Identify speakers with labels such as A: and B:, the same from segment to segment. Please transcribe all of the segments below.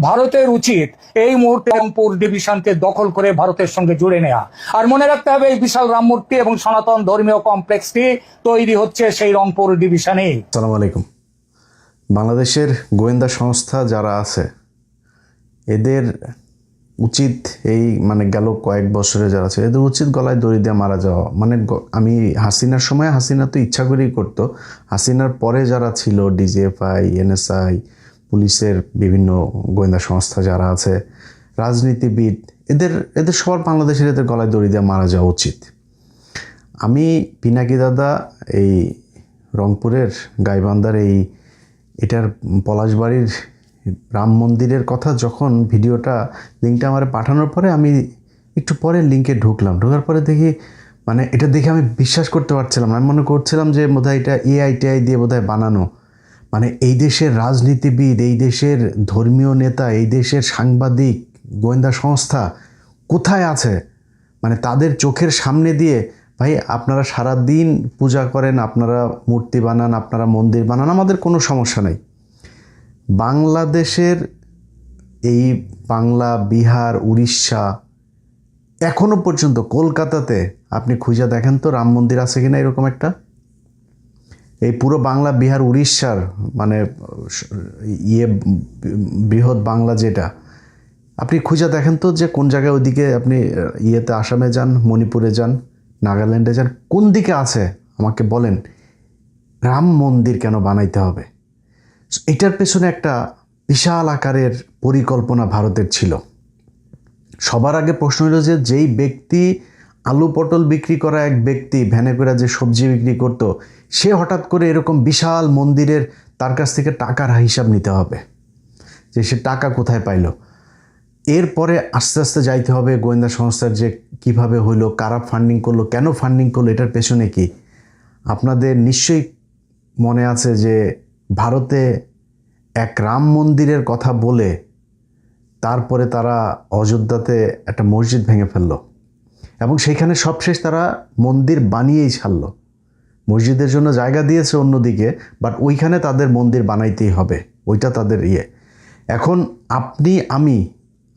A: ভারতের উচিত এই মুহূর্তে রংপুর ডিভিশনকে দখল করে ভারতের সঙ্গে জুড়ে নেওয়া। আর মনে রাখতে হবে, এই বিশাল রাম মূর্তি এবং সনাতন ধর্মীয় কমপ্লেক্সটি তৈরি হচ্ছে সেই রংপুর ডিভিশনে।
B: আসসালামু আলাইকুম। বাংলাদেশের গোয়েন্দা সংস্থা যারা আছে এদের উচিত এই গেল কয়েক বছরে যারা আছে এদের উচিত গলায় দড়ি দিয়ে মারা যাওয়া। আমি হাসিনার সময় হাসিনা তো ইচ্ছা করেই করতো, হাসিনার পরে যারা ছিল ডিজিএফআই, এনএসআই, পুলিশের বিভিন্ন গোয়েন্দা সংস্থা যারা আছে, রাজনীতিবিদ, এদের সবার বাংলাদেশের এদের গলায় দড়ি দিয়ে মারা যাওয়া উচিত। আমি পিনাকি দাদা এই রংপুরের গাইবান্ধার এটার পলাশবাড়ির রাম মন্দিরের কথা যখন ভিডিওটা লিঙ্কটা আমার পাঠানোর পরে আমি একটু পরে লিঙ্কে ঢোকার পরে দেখি এটা দেখে আমি বিশ্বাস করতে পারছিলাম না। আমি মনে করছিলাম যে বোধহয় এটা এআই দিয়ে বোধহয় বানানো। এই দেশের রাজনীতিবিদ, এই দেশের ধর্মীয় নেতা, এই দেশের সাংবাদিক, গোয়েন্দা সংস্থা কোথায় আছে? তাদের চোখের সামনে দিয়ে, ভাই আপনারা সারা দিন পূজা করেন, আপনারা মূর্তি বানান, আপনারা মন্দির বানান, আমাদের কোনো সমস্যা নেই। বাংলাদেশের এই বাংলা, বিহার, উড়িষ্যা, এখনো পর্যন্ত কলকাতাতে আপনি খুঁজে দেখেন তো রাম মন্দির আছে কিনা এরকম একটা। এই পুরো বাংলা, বিহার, উড়িষ্যার বৃহৎ বাংলা যেটা, আপনি খুঁজে দেখেন তো যে কোন জায়গায় ওইদিকে আপনি আসামে যান, মণিপুরে যান, নাগাল্যান্ডে যান, কোন দিকে আছে আমাকে বলেন। রাম মন্দির কেন বানাইতে হবে? এটার পেছনে একটা বিশাল আকারের পরিকল্পনা ভারতের ছিল। সবার আগে প্রশ্ন হলো যে যেই ব্যক্তি আলু পটল বিক্রি করা এক ব্যক্তি ভ্যানে করে যে সবজি বিক্রি করত, সে হঠাৎ করে এরকম বিশাল মন্দিরের তার কাছ থেকে টাকার হিসাব নিতে হবে যে সে টাকা কোথায় পাইল। এরপরে আস্তে আস্তে যাইতে হবে গোয়েন্দা সংস্থার যে কিভাবে হইলো, কারা ফান্ডিং করলো, কেন ফান্ডিং করলো, এটার পেছনে কি। আপনাদের নিশ্চয়ই মনে আছে যে ভারতে এক রাম মন্দিরের কথা বলে তারপরে তারা অযোধ্যাতে একটা মসজিদ ভেঙে ফেলল এবং সেইখানে সবশেষ তারা মন্দির বানিয়েই ছাড়ল। মসজিদের জন্য জায়গা দিয়েছে অন্যদিকে, বাট ওইখানে তাদের মন্দির বানাইতেই হবে, ওইটা তাদের এখন আপনি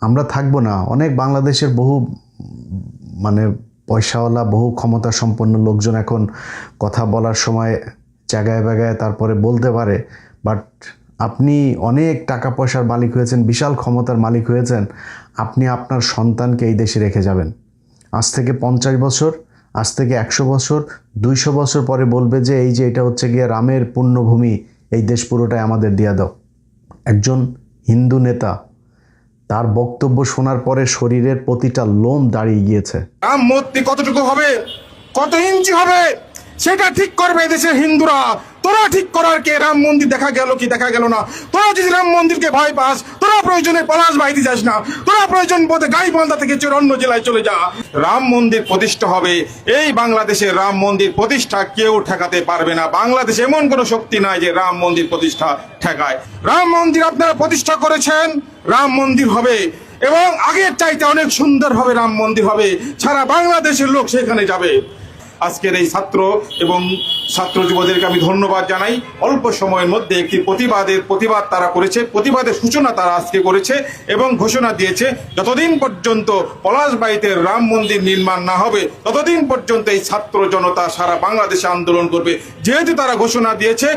B: আমরা থাকবো না। অনেক বাংলাদেশের বহু পয়সাওয়ালা, বহু ক্ষমতা সম্পন্ন লোকজন এখন কথা বলার সময় জায়গায় বাগায় তারপরে বলতে পারে, বাট আপনি অনেক টাকা পয়সার মালিক হয়েছেন, বিশাল ক্ষমতার মালিক হয়েছেন, আপনি আপনার সন্তানকে এই দেশে রেখে যাবেন। আজ থেকে 50 বছর, আজ থেকে 100 বছর, 200 বছর পরে বলবে যে এটা হচ্ছে গিয়ে রামের পুণ্যভূমি, এই দেশ পুরোটাই আমাদের দিয়ে দাও। একজন হিন্দু নেতা, তার বক্তব্য শোনার পরে শরীরের প্রতিটা লোম দাঁড়িয়ে গিয়েছে।
C: রাম মূর্তি কতটুকু হবে, কত ইঞ্চি হবে, সেটা ঠিক করবে দেশের হিন্দুরা। তোরা ঠিক করার কে? রাম মন্দির দেখা গেল কি দেখা গেল না? তোরা যদি রাম মন্দিরকে ভয় পাস, তোরা প্রয়োজনে পলাশ বাড়িতে যাস না, তোরা প্রয়োজন বোধে গাইবান্ধা থেকে অন্য জেলায় চলে যা। রাম মন্দির প্রতিষ্ঠা হবে, এই বাংলাদেশের রাম মন্দির প্রতিষ্ঠা কেউ ঠেকাতে পারবে না। বাংলাদেশে এমন কোনো শক্তি নাই যে রাম মন্দির প্রতিষ্ঠা ঠেকায়। রাম মন্দির আপনারা প্রতিষ্ঠা করেছেন, রাম মন্দির হবে এবং আগের চাইতে অনেক সুন্দরভাবে রাম মন্দির হবে, সারা বাংলাদেশের লোক সেখানে যাবে। আজকের এই ছাত্র এবং ছাত্র যুবদেরকে আমি ধন্যবাদ জানাই। অল্প সময়ের মধ্যে একটি প্রতিবাদ তারা করেছে, প্রতিবাদের সূচনা তারা আজকে করেছে এবং ঘোষণা দিয়েছে যতদিন পর্যন্ত পলাশবাড়ীতে রাম মন্দির নির্মাণ না হবে ততদিন পর্যন্ত এই ছাত্র জনতা সারা বাংলাদেশে আন্দোলন করবে। যেহেতু তারা ঘোষণা দিয়েছে,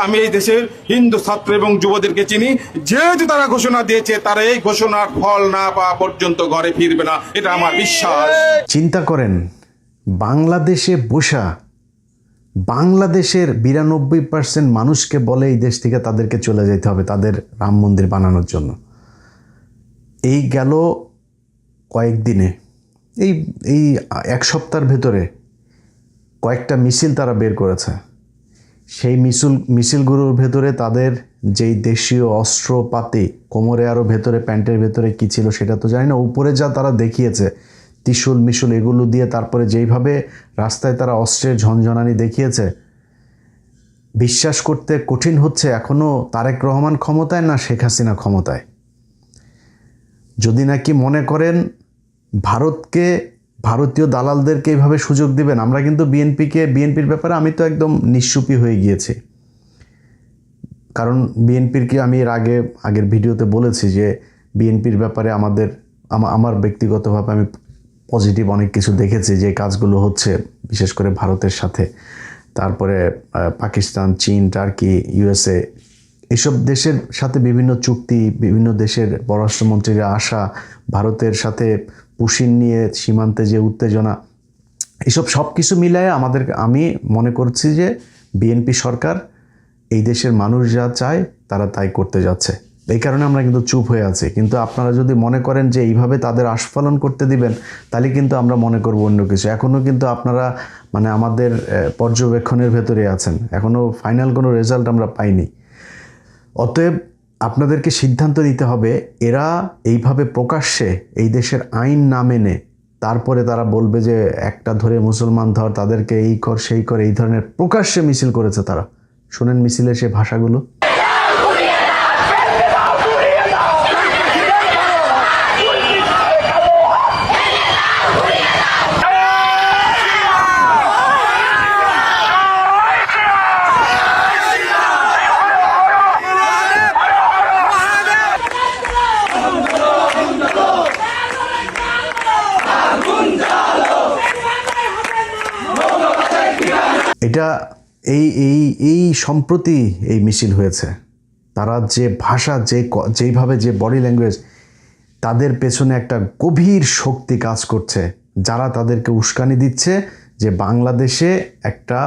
C: আমি এই দেশের হিন্দু ছাত্র এবং যুবদেরকে চিনি, যেহেতু তারা ঘোষণা দিয়েছে, তারা এই ঘোষণার ফল না পাওয়া পর্যন্ত ঘরে ফিরবে না, এটা আমার বিশ্বাস।
B: চিন্তা করেন, বাংলাদেশে বসা বাংলাদেশের 92% মানুষকে বলে এই দেশ থেকে তাদেরকে চলে যেতে হবে তাদের রাম মন্দির বানানোর জন্য। এই গেল কয়েকদিনে, এই এক সপ্তাহের ভেতরে কয়েকটা মিছিল তারা বের করেছে। সেই মিছিলগুলোর ভেতরে তাদের যেই দেশীয় অস্ত্রপাতি, কোমরে আরও ভেতরে, প্যান্টের ভেতরে কী ছিল সেটা তো জানি না, উপরে যা তারা দেখিয়েছে ত্রিশূল মিশুল এগুলো দিয়ে, তারপরে যেইভাবে রাস্তায় তারা অস্ত্রের ঝনঝনানি দেখিয়েছে, বিশ্বাস করতে কঠিন হচ্ছে এখনও তারেক রহমান ক্ষমতায় না শেখ হাসিনা ক্ষমতায়। যদি নাকি মনে করেন ভারতীয় দালালদেরকে এইভাবে সুযোগ দিবেন, আমরা কিন্তু বিএনপির ব্যাপারে আমি তো একদম নিশ্চুপি হয়ে গিয়েছি। কারণ বিএনপির কি আমি এর আগের ভিডিওতে বলেছি যে বিএনপির ব্যাপারে আমার ব্যক্তিগতভাবে আমি পজিটিভ অনেক কিছু দেখেছি যে কাজগুলো হচ্ছে, বিশেষ করে ভারতের সাথে, তারপরে পাকিস্তান, চীন, টার্কি, ইউএসএ, এসব দেশের সাথে বিভিন্ন চুক্তি, বিভিন্ন দেশের পররাষ্ট্রমন্ত্রীরা আসা, ভারতের সাথে পুশিন নিয়ে সীমান্তে যে উত্তেজনা, এসব সব কিছু মিলায়ে আমি মনে করছি যে বিএনপি সরকার এই দেশের মানুষ যা চায় তারা তাই করতে যাচ্ছে। এই কারণে আমরা কিন্তু চুপ হয়ে আছি। কিন্তু আপনারা যদি মনে করেন যে এইভাবে তাদের আস্ফালন করতে দিবেন, তাহলে কিন্তু আমরা মনে করব অন্য কিছু। এখনও কিন্তু আপনারা মানে আমাদের পর্যবেক্ষণের ভেতরে আছেন, এখনও ফাইনাল কোনো রেজাল্ট আমরা পাইনি। অতএব আপনাদেরকে সিদ্ধান্ত নিতে হবে, এরা এইভাবে প্রকাশ্যে এই দেশের আইন না মেনে তারপরে তারা বলবে যে একটা ধরে মুসলমান ধর, তাদেরকে এই কর সেই কর, এই ধরনের প্রকাশ্যে মিছিল করেছে তারা। শোনেন মিছিলের সে ভাষাগুলো। এটা এই সম্প্রতি এই মিছিল হয়েছে। তারা যে ভাষা, যেইভাবে যে বডি ল্যাঙ্গুয়েজ, তাদের পেছনে একটা গভীর শক্তি কাজ করছে, যারা তাদেরকে উস্কানি দিচ্ছে যে বাংলাদেশে একটা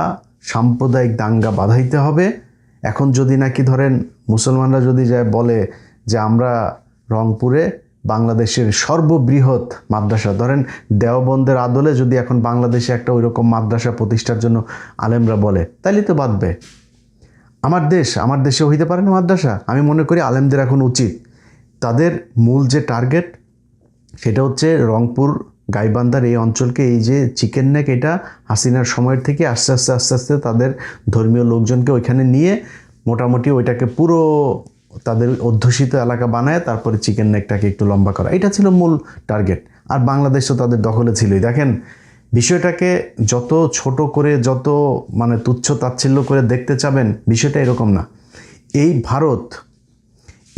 B: সাম্প্রদায়িক দাঙ্গা বাধাইতে হবে। এখন যদি নাকি ধরেন মুসলমানরা যদি যায় বলে যে আমরা রংপুরে বাংলাদেশের সর্ববৃহৎ মাদ্রাসা, ধরেন দেওবন্দের আদলে যদি এখন বাংলাদেশে একটা ওইরকম মাদ্রাসা প্রতিষ্ঠার জন্য আলেমরা বলে, তাইলে তো বাদবে। আমার দেশে হইতে পারে না মাদ্রাসা? আমি মনে করি আলেমদের এখন উচিত তাদের মূল যে টার্গেট সেটা হচ্ছে রংপুর গাইবান্ধার এই অঞ্চলকে, এই যে চিকেন নেক, এটা হাসিনার সময়ের থেকে আস্তে আস্তে তাদের ধর্মীয় লোকজনকে ওইখানে নিয়ে মোটামুটি ওইটাকে পুরো তাদের অধ্যুষিত এলাকা বানায় তারপরে চিকেন নেকটাকে একটু লম্বা করা, এটা ছিল মূল টার্গেট। আর বাংলাদেশ তো তাদের দখলে ছিলই। দেখেন, বিষয়টাকে যত ছোট করে, যত মানে তুচ্ছ তাচ্ছিল্য করে দেখতে চাবেন, বিষয়টা এরকম না। এই ভারত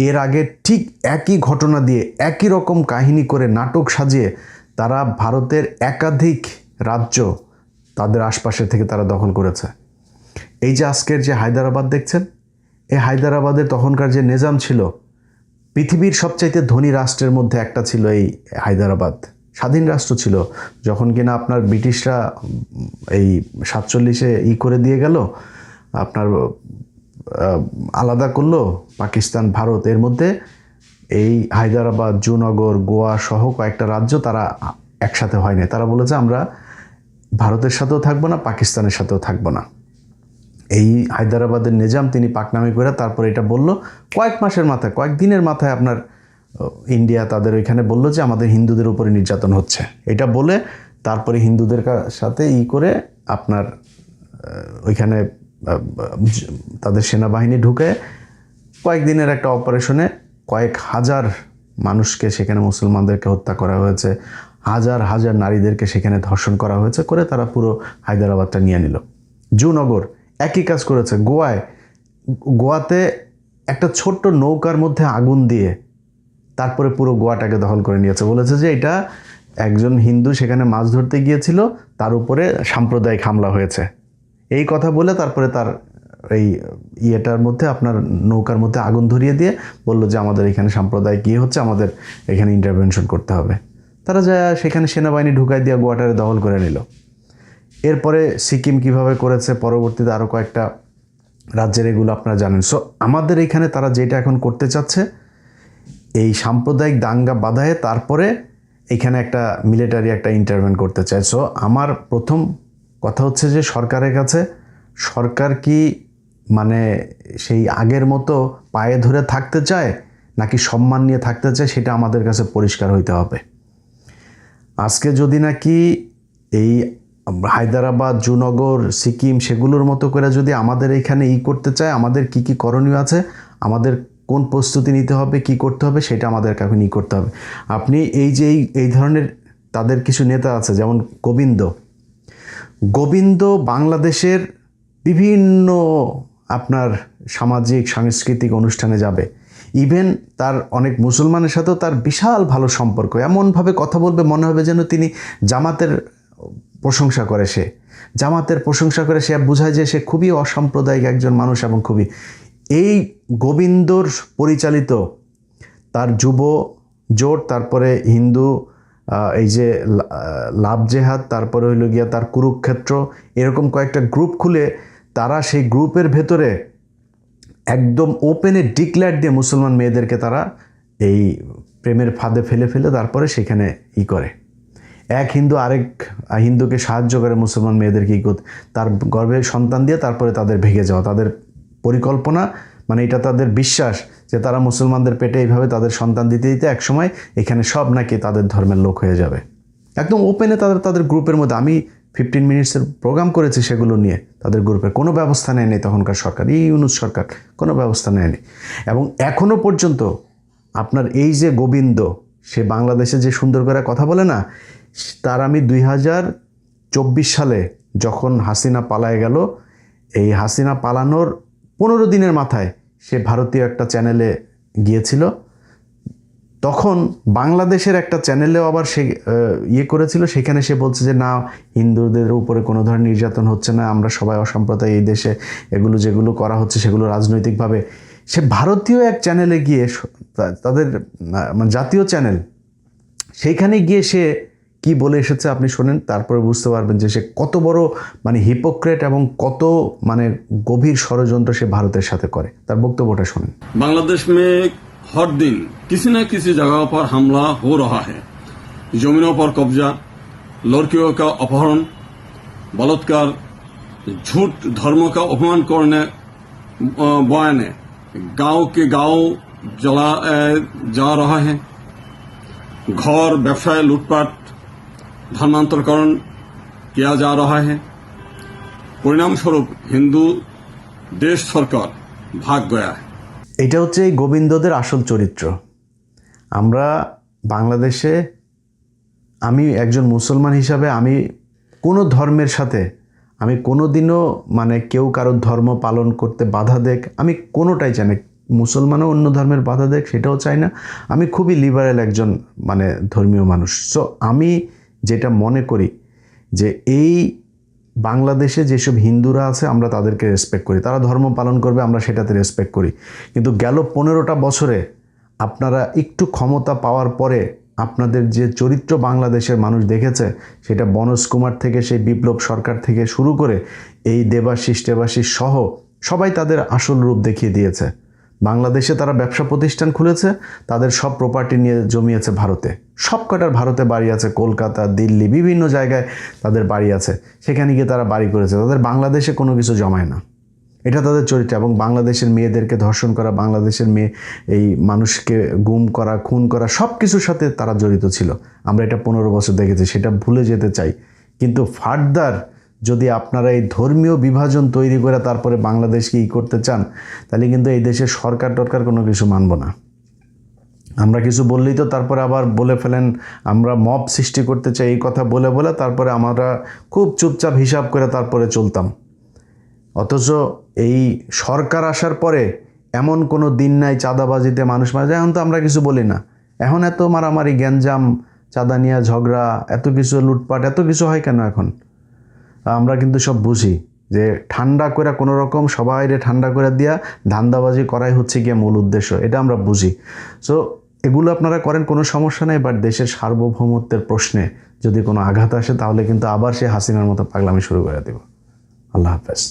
B: এর আগে ঠিক একই ঘটনা দিয়ে, একই রকম কাহিনী করে, নাটক সাজিয়ে তারা ভারতের একাধিক রাজ্য তাদের আশপাশে থেকে তারা দখল করেছে। এই যে আজকের যে হায়দ্রাবাদ দেখছেন, এই হায়দ্রাবাদের তখনকার যে নিজাম ছিল, পৃথিবীর সবচাইতে ধনী রাষ্ট্রের মধ্যে একটা ছিল এই হায়দ্রাবাদ। স্বাধীন রাষ্ট্র ছিল, যখন কিনা আপনার ব্রিটিশরা এই 47-এ করে দিয়ে গেল, আপনার আলাদা করলো পাকিস্তান, ভারত, এর মধ্যে এই হায়দ্রাবাদ, জুনাগড়, গোয়া সহ কয়েকটা রাজ্য তারা একসাথে হয়নি। তারা বলেছে আমরা ভারতের সাথেও থাকবো না, পাকিস্তানের সাথেও থাকবো না। এই হায়দ্রাবাদের নিজাম তিনি পাকনামি করে তারপর এটা বলল কয়েক মাসের মাথায়, কয়েক দিনের মাথায় আপনার ইন্ডিয়া তাদের ওইখানে বলল যে আমাদের হিন্দুদের উপরে নির্যাতন হচ্ছে। এটা বলে তারপরে হিন্দুদের সাথে করে আপনার ওইখানে তাদের সেনাবাহিনী ঢুকে কয়েকদিনের একটা অপারেশনে কয়েক হাজার মানুষকে, সেখানে মুসলমানদেরকে হত্যা করা হয়েছে, হাজার হাজার নারীদেরকে সেখানে ধর্ষণ করা হয়েছে, করে তারা পুরো হায়দ্রাবাদটা নিয়ে নিল। জুনগর একই কাজ করেছে। গোয়াতে একটা ছোট্ট নৌকার মধ্যে আগুন দিয়ে তারপরে পুরো গোয়াটাকে দখল করে নিয়েছে। বলেছে যে এটা একজন হিন্দু সেখানে মাছ ধরতে গিয়েছিল, তার উপরে সাম্প্রদায়িক হামলা হয়েছে। এই কথা বলে তারপরে তার এই ইয়েটার মধ্যে, আপনার নৌকার মধ্যে আগুন ধরিয়ে দিয়ে বলল যে আমাদের এখানে সাম্প্রদায়িক হচ্ছে, আমাদের এখানে ইন্টারভেনশন করতে হবে। তারা যা সেখানে সেনাবাহিনী ঢুকাই দিয়ে গোয়াটারে দখল করে নিল। এরপরে সিকিম কিভাবে করেছে, পরবর্তীতে আরও কয়েকটা রাজ্যের, এগুলো আপনারা জানেন। সো আমাদের এখানে তারা যেটা এখন করতে চাচ্ছে, এই সাম্প্রদায়িক দাঙ্গা বাধায় তারপরে এখানে একটা মিলিটারি একটা ইন্টারভেন করতে চায়। সো আমার প্রথম কথা হচ্ছে যে সরকারের কাছে, সরকার কি মানে সেই আগের মতো পায়ে ধরে থাকতে চায় নাকি সম্মান নিয়ে থাকতে চায়, সেটা আমাদের কাছে পরিষ্কার হইতে হবে। আজকে যদি নাকি এই হায়দ্রাবাদ, জুনগর, সিকিম সেগুলোর মতো করে যদি আমাদের এখানে করতে চায়, আমাদের কি কি করণীয় আছে, আমাদের কোন প্রস্তুতি নিতে হবে, কি করতে হবে, সেটা আমাদের এখন করতে হবে। আপনি এই যে এই ধরনের তাদের কিছু নেতা আছে, যেমন গোবিন্দ বাংলাদেশের বিভিন্ন আপনার সামাজিক সাংস্কৃতিক অনুষ্ঠানে যাবে, ইভেন তার অনেক মুসলমানের সাথেও তার বিশাল ভালো সম্পর্ক, এমনভাবে কথা বলবে মনে হবে যেন তিনি জামাতের প্রশংসা করে, সে জামাতের প্রশংসা করে, সে বোঝায় যে সে খুবই অসাম্প্রদায়িক একজন মানুষ এবং খুবই এই গোবিন্দর পরিচালিত তার যুব জোট, তারপরে হিন্দু এই যে লাভ জেহাদ, তারপরে হইল গিয়া তার কুরুক্ষেত্র, এরকম কয়েকটা গ্রুপ খুলে তারা সেই গ্রুপের ভেতরে একদম ওপেনে ডিক্লেয়ার দিয়ে মুসলমান মেয়েদেরকে তারা এই প্রেমের ফাঁদে ফেলে ফেলে তারপরে সেখানে করে, এক হিন্দু আরেক হিন্দুকে সাহায্য করে মুসলমান মেয়েদেরকে তার গর্ভে সন্তান দিয়ে তারপরে তাদের ভেঙে যাওয়া, তাদের পরিকল্পনা, মানে এটা তাদের বিশ্বাস যে তারা মুসলমানদের পেটে এইভাবে তাদের সন্তান দিতে দিতে একসময় এখানে সব নাকি তাদের ধর্মের লোক হয়ে যাবে। একদম ওপেনে তাদের গ্রুপের মধ্যে, আমি 15 মিনিটসের প্রোগ্রাম করেছি সেগুলো নিয়ে, তাদের গ্রুপে কোনো ব্যবস্থা নেয়নি তখনকার সরকার, এই ইউনূস সরকার কোনো ব্যবস্থা নেয়নি। এবং এখনও পর্যন্ত আপনার এই যে গোবিন্দ, সে বাংলাদেশে যে সুন্দর করে কথা বলে না, তার আমি 2024 সালে যখন হাসিনা পালায় গেল, এই হাসিনা পালানোর 15 দিনের মাথায় সে ভারতীয় একটা চ্যানেলে গিয়েছিল, তখন বাংলাদেশের একটা চ্যানেলেও আবার সে করেছিল, সেখানে সে বলছে যে না, হিন্দুদের উপরে কোনো ধরনের নির্যাতন হচ্ছে না, আমরা সবাই অসাম্প্রদায়িক এই দেশে, এগুলো যেগুলো করা হচ্ছে সেগুলো রাজনৈতিকভাবে। সে ভারতীয় এক চ্যানেলে গিয়ে, তাদের মানে জাতীয় চ্যানেল, সেইখানে গিয়ে সে কি বলে এসেছে আপনি শোনেন, তারপরে বুঝতে পারবেন যে সে কত বড় মানে হিপোক্রেট এবং কত মানে গভীর ষড়যন্ত্র সে ভারতের সাথে করে। তার বক্তব্যটা শোনেন।
D: बांग्लादेश में हर दिन किसी न किसी जगह पर हमला हो रहा है, जमीनों पर कब्जा, लड़कियों का अपहरण, बलात्कार, झूठ धर्म का अपमान करने बयाने गांव के गांव जला जा रहा है, घर व्यवसाय लूटपाट धर्मांतरकरण किया जा रहा है। परिणाम स्वरूप हिंदू देश सरकार भाग गया है।
B: এটা হচ্ছে এই গোবিন্দদের আসল চরিত্র। আমরা বাংলাদেশে, আমি একজন মুসলমান হিসাবে আমি কোনো ধর্মের সাথে আমি কোনো দিনও মানে কেউ কারোর ধর্ম পালন করতে বাধা দেখ, আমি কোনোটাই চাই না, মুসলমানও অন্য ধর্মের বাধা দেখ সেটাও চাই না। আমি খুবই লিবারেল একজন মানে ধর্মীয় মানুষ। সো আমি যেটা মনে করি যে এই বাংলাদেশে যেসব হিন্দুরা আছে আমরা তাদেরকে রেসপেক্ট করি, তারা ধর্ম পালন করবে আমরা সেটাতে রেসপেক্ট করি। কিন্তু গেল 15টা বছরে আপনারা একটু ক্ষমতা পাওয়ার পরে আপনাদের যে চরিত্র বাংলাদেশের মানুষ দেখেছে, সেটা বনজ কুমার থেকে সেই বিপ্লব সরকার থেকে শুরু করে এই দেবাশিস টেবাশিস সহ সবাই তাদের আসল রূপ দেখিয়ে দিয়েছে। বাংলাদেশে তারা ব্যবসা প্রতিষ্ঠান খুলেছে, তাদের সব প্রপার্টি নিয়ে জমিয়েছে ভারতে, সব কটার ভারতে বাড়ি আছে, কলকাতা, দিল্লি, বিভিন্ন জায়গায় তাদের বাড়ি আছে, সেখানে গিয়ে তারা বাড়ি করেছে, তাদের বাংলাদেশে কোনো কিছু জমায় না। এটা তাদের চরিত্র। এবং বাংলাদেশের মেয়েদেরকে ধর্ষণ করা, বাংলাদেশের মেয়ে এই মানুষকে গুম করা, খুন করা, সব কিছুর সাথে তারা জড়িত ছিল। আমরা এটা 15 বছর দেখেছি, সেটা ভুলে যেতে চাই। কিন্তু ফার্দার যদি আপনারা এই ধর্মীয় বিভাজন তৈরি করে তারপরে বাংলাদেশকে করতে চান, তাহলে কিন্তু এই দেশের সরকার টরকার কোনো কিছু মানব না। আমরা কিছু বললেই তো তারপরে আবার বলে ফেলেন আমরা মব সৃষ্টি করতে চাই, এই কথা বলে বলে তারপরে আমরা খুব চুপচাপ হিসাব করে তারপরে চলতাম। অথচ এই সরকার আসার পরে এমন কোনো দিন নাই চাঁদাবাজিতে মানুষ মারা যায়। এখন তো আমরা কিছু বলি না, এখন এত মারামারি, গ্যাঞ্জাম, চাঁদা নিয়ে ঝগড়া, এত কিছু লুটপাট, এত কিছু হয় কেন? এখন আমরা কিন্তু সব বুঝি যে ঠান্ডা করে কোনো রকম সবাইরে ঠান্ডা করে দিয়া ধান্দাবাজি করাই হচ্ছে গিয়ে মূল উদ্দেশ্য, এটা আমরা বুঝি। সো এগুলো আপনারা করেন, কোনো সমস্যা নেই, বাট দেশের সার্বভৌমত্বের প্রশ্নে যদি কোনো আঘাত আসে তাহলে কিন্তু আবার সে হাসিনার মতো পাগলামি শুরু করে দেব। আল্লাহ হাফেজ।